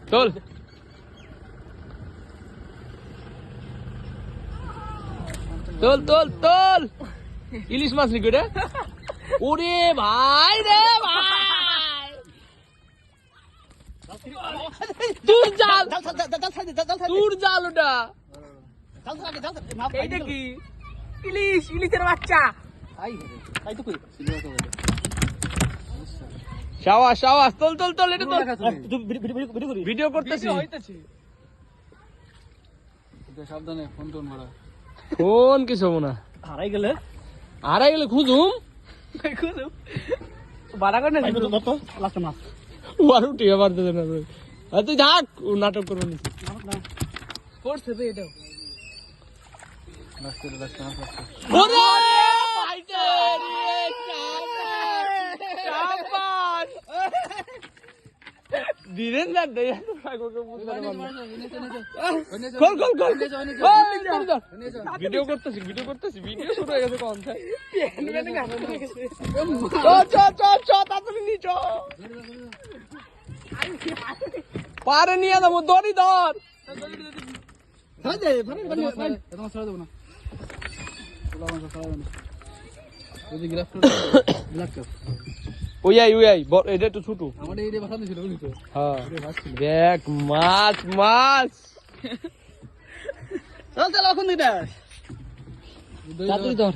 তোল তোল তোল তোল ইলিশ মাছ নাকি রে ওরে ভাই রে ভাই তোর জাল তোর জাল ওটা এইটা কি ইলিশ ইলিশের বাচ্চা শাওয়াস শাওয়াস তোল তোল তোল এটা তোল ভিডিও করতেছি সাবধানে ফোন টোন মারা ফোন কিছু না হারাই গেলে খুঁজুম বাড়া করে লাস্ট মাছ আরো টিয়া মারতে না তুই থাক ও নাটক করবো নিছি করছে তো এটাও লাস্ট ওরে ভাইতে রে চাপাস দিরেন না দেয়া তো কাগজে বুঝতে কল ভিডিও করতেছি ভিডিও শুরু হয়ে গেছে কোন থেকে চ তাড়াতাড়ি নি চ পারে নিয়ে যাবো দড়ি ধর ওই এটা একটু ছোট হ্যাঁ দেখ মাছ মাছ চল এখন তাড়াতাড়ি ধর